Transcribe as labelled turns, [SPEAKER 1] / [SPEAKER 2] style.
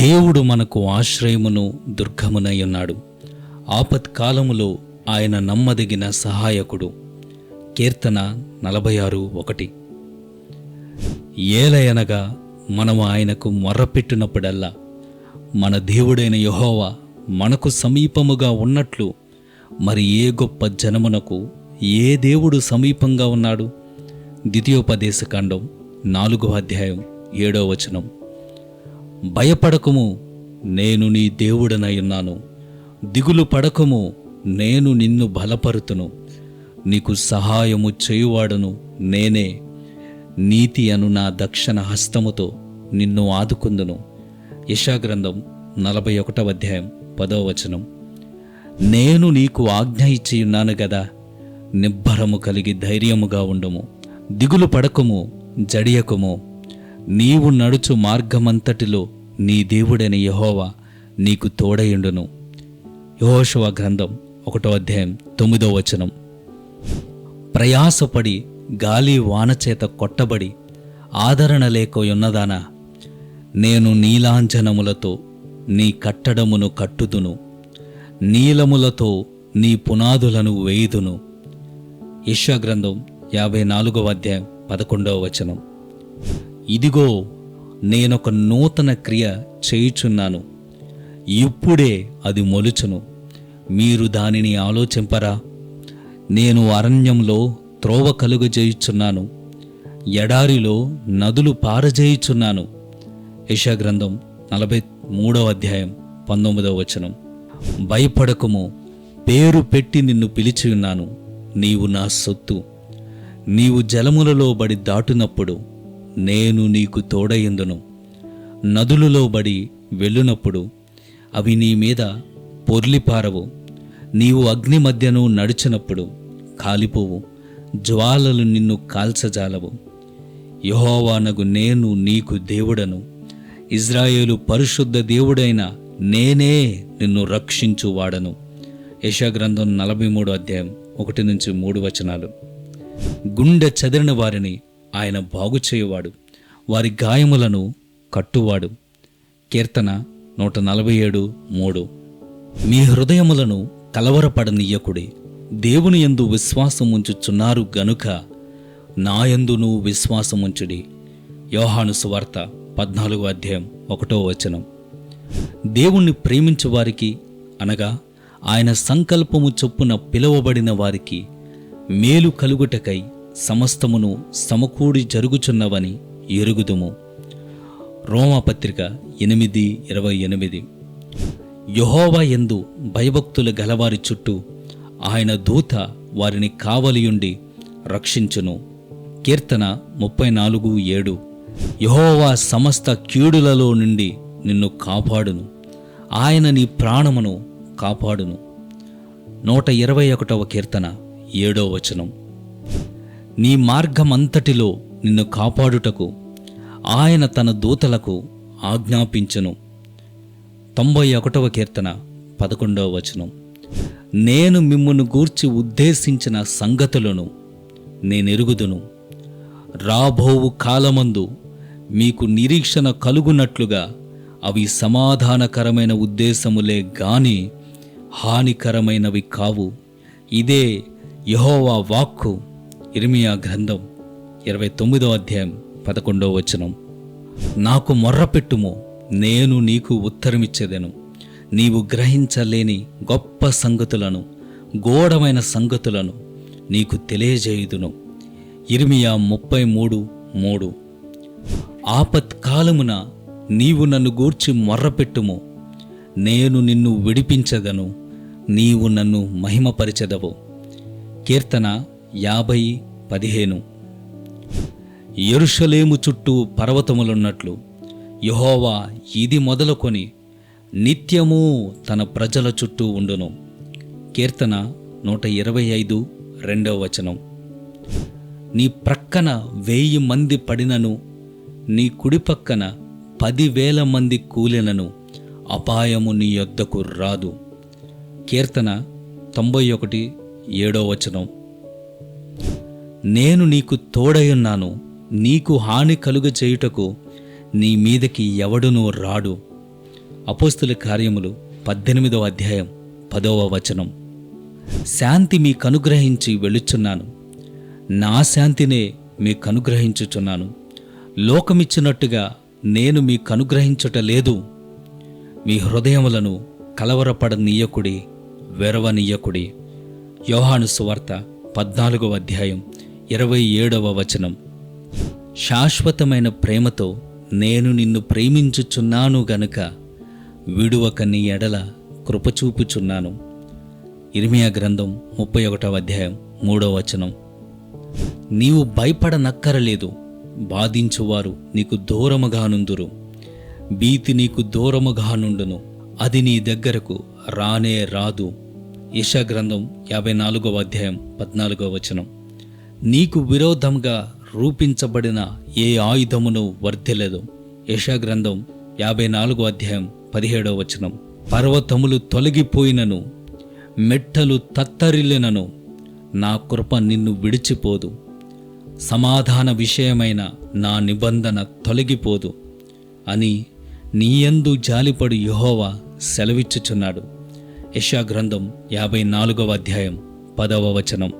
[SPEAKER 1] దేవుడు మనకు ఆశ్రయమును దుర్గమునై ఉన్నాడు. ఆపత్కాలములో ఆయన నమ్మదగిన సహాయకుడు. కీర్తన 46:1. ఏలయనగా మనము ఆయనకు మొర్రపెట్టినప్పుడల్లా మన దేవుడైన యెహోవా మనకు సమీపముగా ఉన్నట్లు మరి ఏ గొప్ప జనమునకు ఏ దేవుడు సమీపంగా ఉన్నాడు? ద్వితీయోపదేశకాండం 4:7. భయపడకుము, నేను నీ దేవుడనై ఉన్నాను. దిగులు పడకుము, నేను నిన్ను బలపరుతును. నీకు సహాయము చేయువాడును నేనే. నీతి అను నా దక్షిణ హస్తముతో నిన్ను ఆదుకుందును. యెషయాగ్రంథం 41:10. నేను నీకు ఆజ్ఞ ఇచ్చియున్నాను గదా, నిబ్బరము కలిగి ధైర్యముగా ఉండుము. దిగులు పడకుము, జడియకుము. నీవు నడుచు మార్గమంతటిలో నీ దేవుడైన యెహోవా నీకు తోడయుండును. యెహోషువ గ్రంథం 1:9. ప్రయాసపడి గాలి వానచేత కొట్టబడి ఆదరణ లేకయున్నదానా, నేను నీలాంజనములతో నీ కట్టడమును కట్టుదును, నీలములతో నీ పునాదులను వేయుదును. యెషయా గ్రంథం 54:11. ఇదిగో, నేనొక నూతన క్రియ చేయుచున్నాను, ఇప్పుడే అది మొలుచును, మీరు దానిని ఆలోచింపరా? నేను అరణ్యంలో త్రోవ కలుగజేయుచున్నాను, ఎడారిలో నదులు పారజేయుచున్నాను. యెషయా గ్రంథం 43:19. భయపడకుము, పేరు పెట్టి నిన్ను పిలిచియున్నాను, నీవు నా సొత్తు. నీవు జలములలో బడి దాటునప్పుడు నేను నీకు తోడయుందును. నదులలో బడి వెళ్ళునప్పుడు అవి నీ మీద పొర్లిపారవు. నీవు అగ్ని మధ్యను నడిచినప్పుడు కాలిపోవు, జ్వాలలు నిన్ను కాల్చజాలవు. యెహోవానగు నేను నీకు దేవుడను, ఇజ్రాయేలు పరిశుద్ధ దేవుడైన నేనే నిన్ను రక్షించువాడను. యెషయా గ్రంథం 43:1-3. గుండె చెదిరిన వారిని ఆయన బాగుచేయువాడు, వారి గాయములను కట్టువాడు. కీర్తన 147:3. మీ హృదయములను కలవరపడనీయకుడి, దేవుని యందు విశ్వాసముంచుచున్నారు గనుక నాయందును విశ్వాసముంచుడి. యోహాను సువార్త 14:1. దేవుణ్ణి ప్రేమించు వారికి, అనగా ఆయన సంకల్పము చొప్పున పిలువబడిన వారికి మేలు కలుగుటకై సమస్తమును సమకూడి జరుగుచున్నవని ఎరుగుదుము. రోమాపత్రిక 8:28. యెహోవా యందు భయభక్తులు గలవారి చుట్టూ ఆయన దూత వారిని కావలియుండి రక్షించును. కీర్తన 34:7. యెహోవా సమస్త కీడులలో నుండి నిన్ను కాపాడును, ఆయన నీ ప్రాణమును కాపాడును. 121వ కీర్తన 7వ. నీ మార్గమంతటిలో నిన్ను కాపాడుటకు ఆయన తన దూతలకు ఆజ్ఞాపించును. 91వ కీర్తన 11వ. నేను మిమ్మును గూర్చి ఉద్దేశించిన సంగతులను నేనెరుగుదును, రాబోవు కాలమందు మీకు నిరీక్షణ కలుగునట్లుగా అవి సమాధానకరమైన ఉద్దేశములే గాని హానికరమైనవి కావు. ఇదే యెహోవా వాక్కు. ఇర్మియా గ్రంథం 29:11. నాకు మొర్రపెట్టుము, నేను నీకు ఉత్తరమిచ్చేదెను. నీవు గ్రహించలేని గొప్ప సంగతులను, గూఢమైన సంగతులను నీకు తెలియజేయుదును. ఇర్మియా 33:3. ఆపత్కాలమున నీవు నన్ను గూర్చి మొర్రపెట్టుము, నేను నిన్ను విడిపించెదను, నీవు నన్ను మహిమపరిచెదవు. కీర్తన 50:15. యెరూషలేము చుట్టూ పర్వతములున్నట్లు యెహోవా ఇది మొదలుకొని నిత్యము తన ప్రజల చుట్టూ ఉండును. కీర్తన 125:2. నీ ప్రక్కన 1000 మంది పడినను, నీ కుడి పక్కన 10,000 మంది కూలినను అపాయము నీ యొద్దకు రాదు. కీర్తన 91:7. నేను నీకు తోడయున్నాను, నీకు హాని కలుగచేయుటకు నీ మీదకి ఎవడునూ రాడు. అపోస్తుల కార్యములు 18వ అధ్యాయం 10వ వచనం. శాంతి మీకనుగ్రహించి వెళ్ళుచున్నాను, నా శాంతినే మీకనుగ్రహించుచున్నాను. లోకమిచ్చినట్టుగా నేను మీకనుగ్రహించుట లేదు. మీ హృదయములను కలవరపడనీయకుడి, వెరవనీయకుడి. యోహాను సువార్త 14వ అధ్యాయం 27వ వచనం. శాశ్వతమైన ప్రేమతో నేను నిన్ను ప్రేమించుచున్నాను గనుక విడువక నీ ఎడల కృపచూపుచున్నాను. ఇర్మియా గ్రంథం 31వ అధ్యాయం 3వ వచనం. నీవు భయపడనక్కరలేదు, బాధించువారు నీకు దూరముగానుందురు, భీతి నీకు దూరముగానుండును, అది నీ దగ్గరకు రానే రాదు. యెషయా గ్రంథం 54వ అధ్యాయం 14వ వచనం. నీకు విరోధంగా రూపించబడిన ఏ ఆయుధమును వర్ధిల్లదు. యెషయా గ్రంథం 54వ అధ్యాయం 17వ వచనం. పర్వతములు తొలగిపోయినను, మెట్టలు తత్తరిల్లినను, నా కృప నిన్ను విడిచిపోదు. సమాధాన విషయమైన నా నిబంధన తొలగిపోదు అని నీయందు జాలిపడు యెహోవా సెలవిచ్చుచున్నాడు. యెషయా గ్రంథం 54వ అధ్యాయం 10వ వచనం.